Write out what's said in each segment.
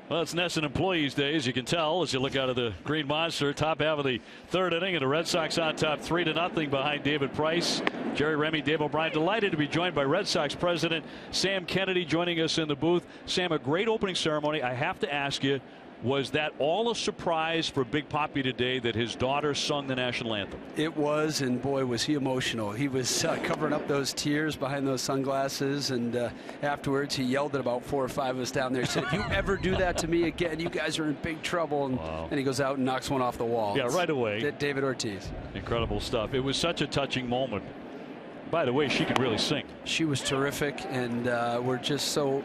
Well, it's Nesson Employees Day, as you can tell, as you look out of the Green Monster. Top half of the third inning, and the Red Sox on top 3-0 behind David Price. Jerry Remy, Dave O'Brien, delighted to be joined by Red Sox president Sam Kennedy joining us in the booth. Sam, a great opening ceremony. I have to ask you, was that all a surprise for Big Papi today that his daughter sung the national anthem? It was, and boy, was he emotional. He was covering up those tears behind those sunglasses, and afterwards he yelled at about 4 or 5 of us down there. He said, if you ever do that to me again, you guys are in big trouble. And, wow. and he goes out and knocks one off the wall. Yeah, right away. David Ortiz. Incredible stuff. It was such a touching moment. By the way, she can really sing. She was terrific, and we're just so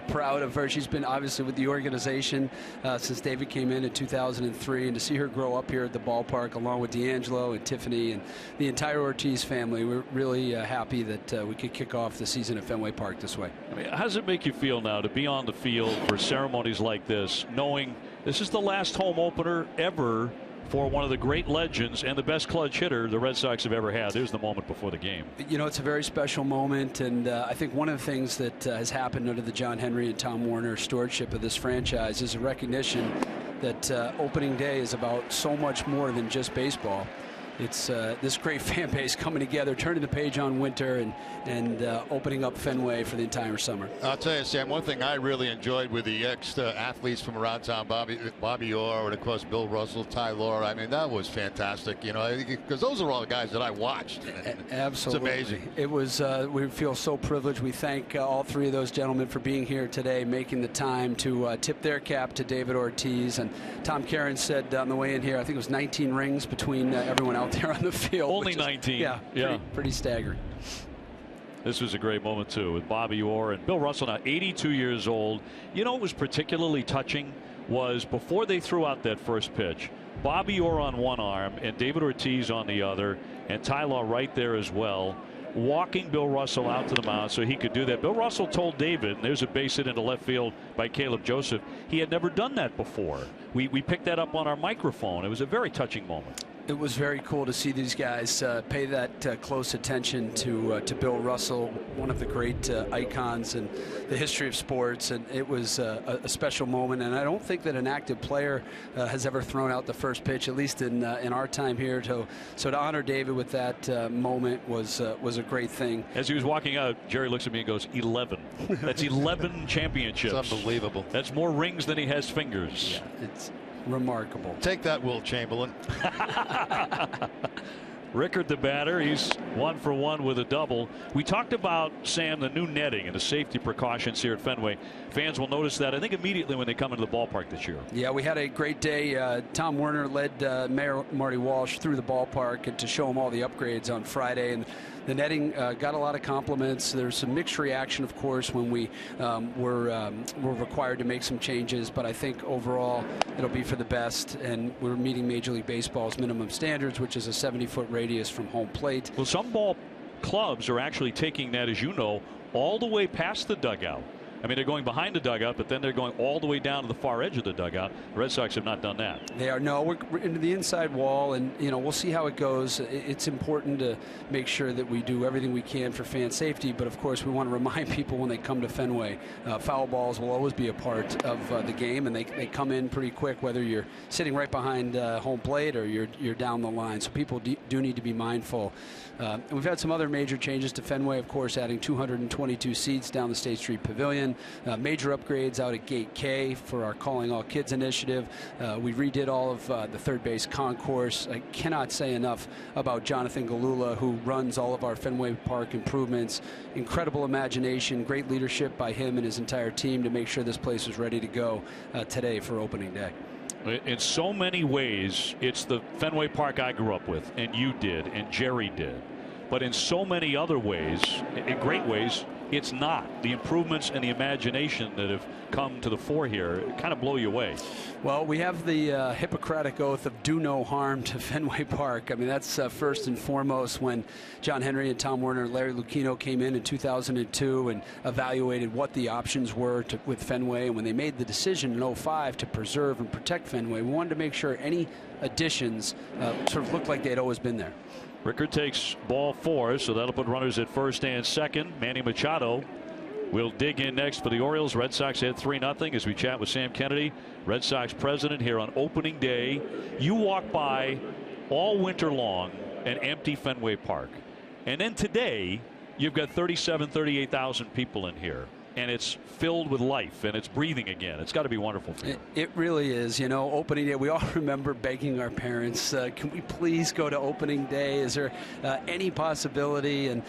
proud of her. She's been obviously with the organization since David came in 2003, and to see her grow up here at the ballpark along with D'Angelo and Tiffany and the entire Ortiz family, we're really happy that we could kick off the season at Fenway Park this way. I mean, how does it make you feel now to be on the field for ceremonies like this, knowing this is the last home opener ever for one of the great legends and the best clutch hitter the Red Sox have ever had? There's the moment before the game. You know, it's a very special moment, and I think one of the things that has happened under the John Henry and Tom Werner stewardship of this franchise is a recognition that opening day is about so much more than just baseball. It's this great fan base coming together, turning the page on winter, and opening up Fenway for the entire summer. I'll tell you, Sam, one thing I really enjoyed with the ex-athletes from around town, Bobby Orr, and of course Bill Russell, Ty Laura. I mean, that was fantastic, you know, because those are all the guys that I watched. Absolutely. It's amazing. It was, we feel so privileged. We thank all 3 of those gentlemen for being here today, making the time to tip their cap to David Ortiz. And Tom Caron said on the way in here, I think it was 19 rings between everyone else there on the field. Only 19. Yeah. Pretty staggering. This was a great moment too with Bobby Orr and Bill Russell, now 82 years old. You know what was particularly touching was before they threw out that first pitch, Bobby Orr on one arm and David Ortiz on the other, and Ty Law right there as well, walking Bill Russell out to the mound so he could do that. Bill Russell told David, and there's a base hit into left field by Caleb Joseph, he had never done that before. We picked that up on our microphone. It was a very touching moment. It was very cool to see these guys pay that close attention to Bill Russell, one of the great icons in the history of sports, and it was a special moment. And I don't think that an active player has ever thrown out the first pitch, at least in our time here. So to honor David with that moment was a great thing. As he was walking out, Jerry looks at me and goes, 11. That's 11 championships. It's unbelievable. That's more rings than he has fingers. Yeah, it's remarkable. Take that, Will Chamberlain. Rickard, the batter, he's 1 for 1 with a double. We talked about, Sam, the new netting and the safety precautions here at Fenway. Fans will notice that, I think, immediately when they come into the ballpark this year. Yeah, we had a great day. Tom Werner led Mayor Marty Walsh through the ballpark and to show him all the upgrades on Friday. And the netting got a lot of compliments. There's some mixed reaction, of course, when we were required to make some changes. But I think overall it'll be for the best. And we're meeting Major League Baseball's minimum standards, which is a 70-foot radius from home plate. Well, some ball clubs are actually taking that, as you know, all the way past the dugout. I mean, they're going behind the dugout, but then they're going all the way down to the far edge of the dugout. The Red Sox have not done that. They are. No, we're into the inside wall, and we'll see how it goes. It's important to make sure that we do everything we can for fan safety, but of course we want to remind people when they come to Fenway, foul balls will always be a part of the game, and they come in pretty quick, whether you're sitting right behind home plate or you're down the line. So people do need to be mindful. And we've had some other major changes to Fenway, of course, adding 222 seats down the State Street Pavilion. Major upgrades out at Gate K for our Calling All Kids initiative. We redid all of the third base concourse. I cannot say enough about Jonathan Galula, who runs all of our Fenway Park improvements. Incredible imagination, great leadership by him and his entire team to make sure this place was ready to go today for opening day. In so many ways, it's the Fenway Park I grew up with, and you did, and Jerry did. But in so many other ways, in great ways, it's not. The improvements and the imagination that have come to the fore here kind of blow you away. Well, we have the Hippocratic oath of do no harm to Fenway Park. I mean, that's first and foremost. When John Henry and Tom Werner and Larry Lucchino came in 2002 and evaluated what the options were with Fenway, and when they made the decision in 2005 to preserve and protect Fenway, we wanted to make sure any additions sort of looked like they'd always been there. Rickard takes ball 4, so that'll put runners at first and second. Manny Machado We'll dig in next for the Orioles. Red Sox had 3-0 as we chat with Sam Kennedy, Red Sox president, here on opening day. You walk by all winter long an empty Fenway Park. And then today, you've got 38,000 people in here. And it's filled with life, and it's breathing again. It's got to be wonderful for you. It really is. You know, opening day, we all remember begging our parents, can we please go to opening day? Is there any possibility? And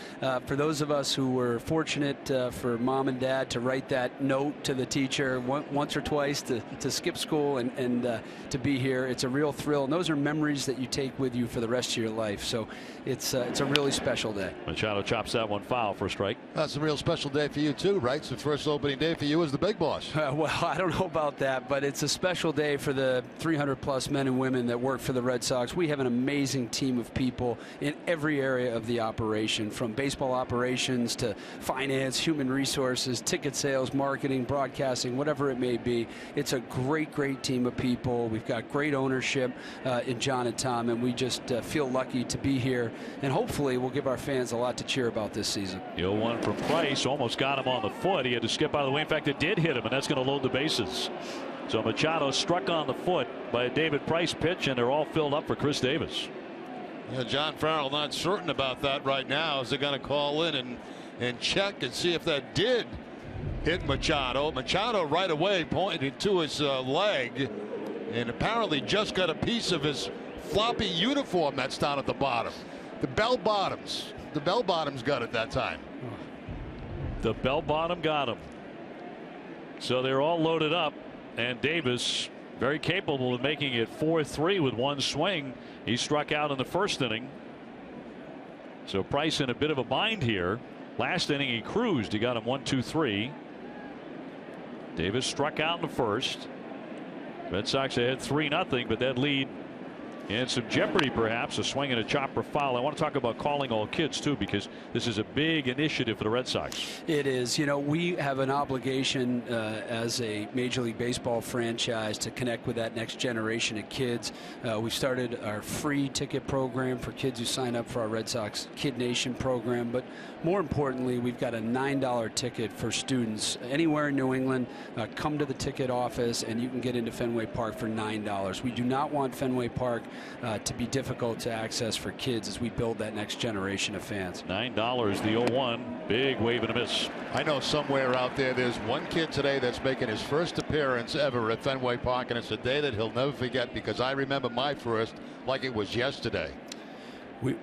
for those of us who were fortunate for mom and dad to write that note to the teacher once or twice to skip school and to be here, it's a real thrill. And those are memories that you take with you for the rest of your life. So it's a really special day. Machado chops that one foul for a strike. That's a real special day for you, too, right? So first opening day for you as the big boss. Well, I don't know about that, but it's a special day for the 300-plus men and women that work for the Red Sox. We have an amazing team of people in every area of the operation, from baseball operations to finance, human resources, ticket sales, marketing, broadcasting, whatever it may be. It's a great, great team of people. We've got great ownership in John and Tom, and we just feel lucky to be here. And hopefully we'll give our fans a lot to cheer about this season. The 0-1 from Price almost got him on the foot. He had to skip out of the way. In fact, it did hit him, and that's going to load the bases. So Machado struck on the foot by a David Price pitch, and they're all filled up for Chris Davis. Yeah, John Farrell not certain about that right now. Is they're going to call in and check and see if that did hit Machado. Machado right away pointed to his leg, and apparently just got a piece of his floppy uniform that's down at the bottom. The bell bottoms. The bell bottoms got it that time. The bell bottom got him. So they're all loaded up, and Davis very capable of making it 4-3 with one swing. He struck out in the first inning. So Price in a bit of a bind here. Last inning he cruised. He got him 1-2-3. Davis struck out in the first. Red Sox had 3-0, but that lead and some jeopardy, perhaps, a swing and a chopper foul. I want to talk about calling all kids, too, because this is a big initiative for the Red Sox. It is. You know, we have an obligation as a Major League Baseball franchise to connect with that next generation of kids. We've started our free ticket program for kids who sign up for our Red Sox Kid Nation program. But more importantly, we've got a $9 ticket for students anywhere in New England. Come to the ticket office, and you can get into Fenway Park for $9. We do not want Fenway Park to be difficult to access for kids as we build that next generation of fans. $9, the 0-1. Big wave and a miss. I know somewhere out there there's one kid today that's making his first appearance ever at Fenway Park, and it's a day that he'll never forget, because I remember my first like it was yesterday.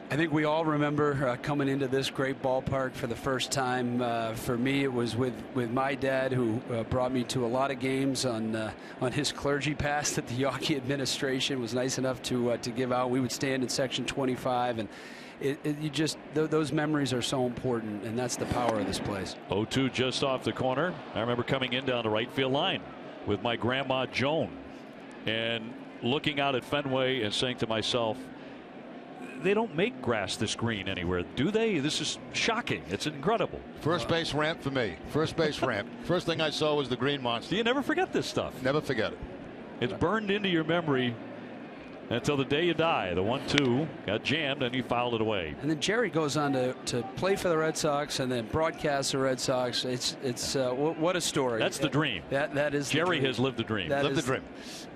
I think we all remember coming into this great ballpark for the first time. For me, it was with my dad, who brought me to a lot of games on his clergy pass that the Yankee administration was nice enough to give out. We would stand in section 25, and those memories are so important, and that's the power of this place. 0-2 just off the corner. I remember coming in down the right field line with my grandma Joan and looking out at Fenway and saying to myself, they don't make grass this green anywhere, do they? This is shocking. It's incredible. First base ramp for me. First base ramp. First thing I saw was the green monster. You never forget this stuff. Never forget it. It's burned into your memory until the day you die. The 1-2 got jammed, and he fouled it away. And then Jerry goes on to play for the Red Sox and then broadcast the Red Sox. It's what a story. That's the dream. That is Jerry has lived the dream. Lived the dream.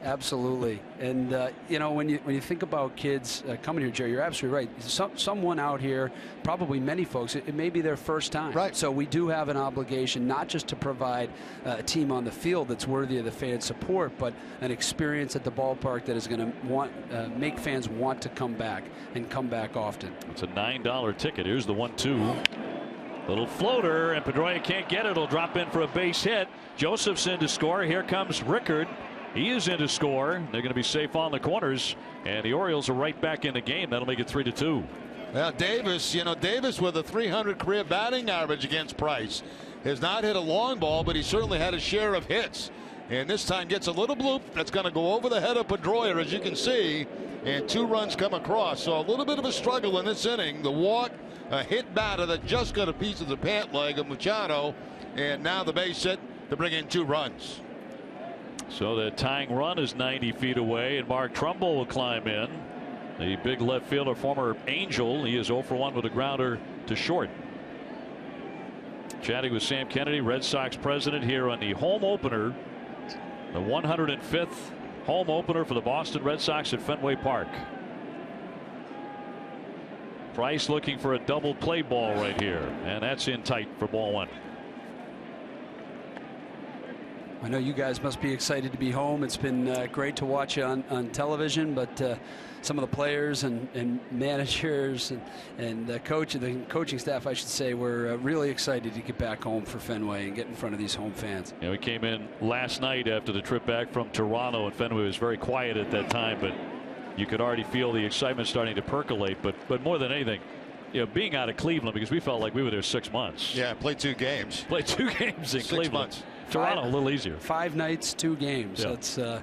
Absolutely. And you know, when you think about kids coming here, Jerry, you're absolutely right. Someone out here, probably many folks, it may be their first time. Right. So we do have an obligation not just to provide a team on the field that's worthy of the fan support, but an experience at the ballpark that is going to make fans want to come back and come back often. It's a $9 ticket. Here's the 1-2. Little floater, and Pedroia can't get it. It'll drop in for a base hit. Joseph's in to score. Here comes Rickard. He is in to score. They're going to be safe on the corners, and the Orioles are right back in the game. That'll make it 3-2. Well, Davis, Davis with a .300 career batting average against Price has not hit a long ball, but he certainly had a share of hits. And this time gets a little bloop that's going to go over the head of Pedroia, as you can see, and 2 runs come across. So a little bit of a struggle in this inning. The walk, a hit batter that just got a piece of the pant leg of Machado, and now the base hit to bring in 2 runs. So the tying run is 90 feet away, and Mark Trumbull will climb in. The big left fielder, former Angel. He is 0 for 1 with a grounder to short. Chatting with Sam Kennedy, Red Sox president, here on the home opener, the 105th home opener for the Boston Red Sox at Fenway Park. Price looking for a double play ball right here, and that's in tight for ball one. I know you guys must be excited to be home. It's been great to watch you on television, but some of the players and managers and the coaching staff, I should say, were really excited to get back home for Fenway and get in front of these home fans. Yeah, we came in last night after the trip back from Toronto, and Fenway was very quiet at that time, but you could already feel the excitement starting to percolate. But more than anything, you know, being out of Cleveland, because we felt like we were there 6 months. Yeah, played 2 games. Played 2 games in 6 Cleveland. months. Toronto, a little easier. 5 nights, 2 games. Yeah.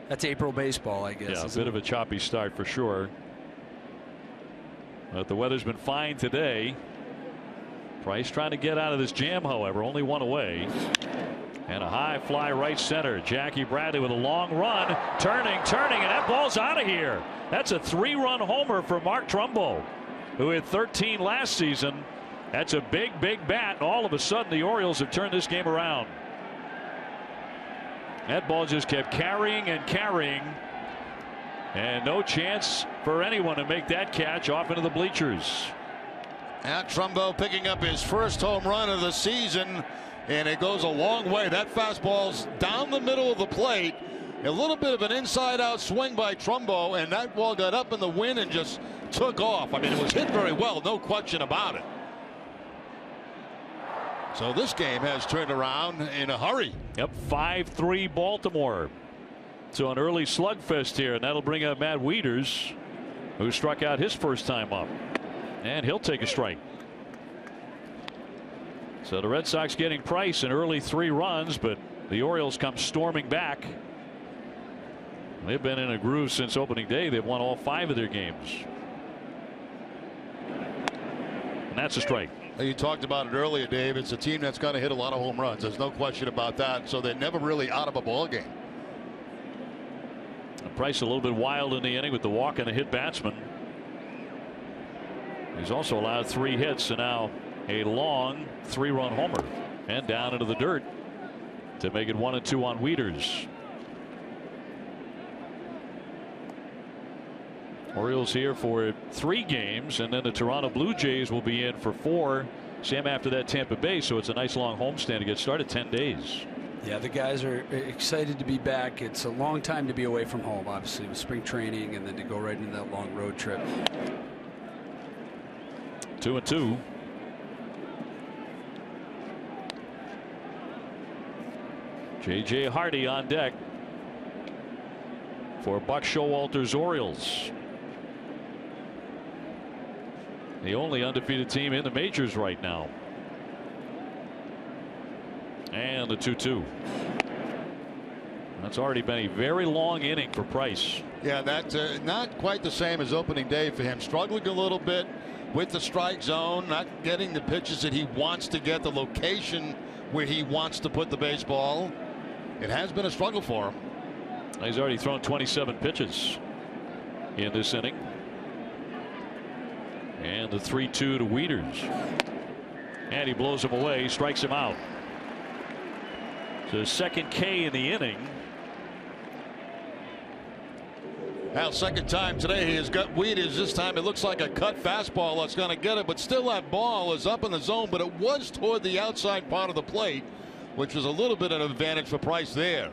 That's April baseball, I guess. Yeah, a bit of a choppy start for sure. But the weather's been fine today. Price trying to get out of this jam, however, only 1 away. And a high fly right center. Jackie Bradley with a long run, turning, and that ball's out of here. That's a 3-run homer for Mark Trumbo, who had 13 last season. That's a big bat, and all of a sudden the Orioles have turned this game around. That ball just kept carrying, and no chance for anyone to make that catch off into the bleachers. And Trumbo picking up his first home run of the season, and it goes a long way. That fastball's down the middle of the plate. A little bit of an inside-out swing by Trumbo, and that ball got up in the wind and just took off. I mean, it was hit very well, no question about it. So this game has turned around in a hurry. Yep, 5-3 Baltimore. So an early slugfest here, and that'll bring up Matt Wieters, who struck out his first time up. And he'll take a strike. So the Red Sox getting Price in early 3 runs, but the Orioles come storming back. They've been in a groove since opening day. They've won all 5 of their games. And that's a strike. You talked about it earlier, Dave. It's a team that's going to hit a lot of home runs. There's no question about that. So they're never really out of a ball game. Price a little bit wild in the inning with the walk and a hit batsman. He's also allowed 3 hits, and now a long 3-run homer, and down into the dirt to make it 1-2 on Wieters. Orioles here for 3 games, and then the Toronto Blue Jays will be in for 4. Sam, after that Tampa Bay, so it's a nice long homestand to get started. 10 days. Yeah, the guys are excited to be back. It's a long time to be away from home, obviously, with spring training and then to go right into that long road trip. 2-2. J.J. Hardy on deck for Buck Showalter's Orioles. The only undefeated team in the majors right now. And the 2-2. That's already been a very long inning for Price. Yeah, that's not quite the same as opening day for him. Struggling a little bit with the strike zone, not getting the pitches that he wants to get, the location where he wants to put the baseball. It has been a struggle for him. He's already thrown 27 pitches in this inning. And the 3-2 to Wieters. And he blows him away, strikes him out. So second K in the inning. Now, second time today he has got Wieters. This time it looks like a cut fastball that's going to get it, but still that ball is up in the zone, but it was toward the outside part of the plate, which was a little bit of an advantage for Price there.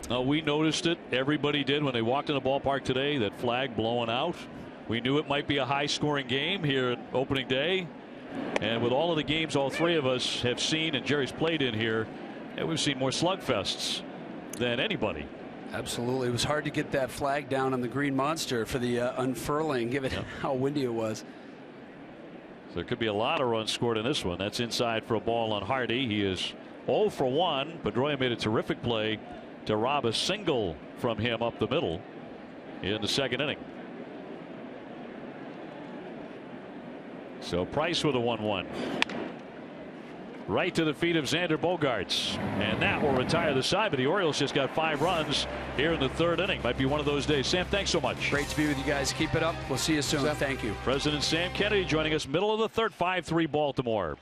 We noticed it. Everybody did when they walked in the ballpark today. That flag blowing out. We knew it might be a high-scoring game here at opening day. And with all of the games all 3 of us have seen, and Jerry's played in here, and we've seen more slugfests than anybody. Absolutely. It was hard to get that flag down on the Green Monster for the unfurling, given how windy it was. So there could be a lot of runs scored in this one. That's inside for a ball on Hardy. He is 0 for 1. Pedroia made a terrific play to rob a single from him up the middle in the second inning. So Price with a 1-1. right to the feet of Xander Bogaerts, and that will retire the side. But the Orioles just got 5 runs here in the 3rd inning. Might be one of those days. Sam, thanks so much. Great to be with you guys. Keep it up. We'll see you soon. Thank you. President Sam Kennedy joining us middle of the 3rd, 5-3 Baltimore.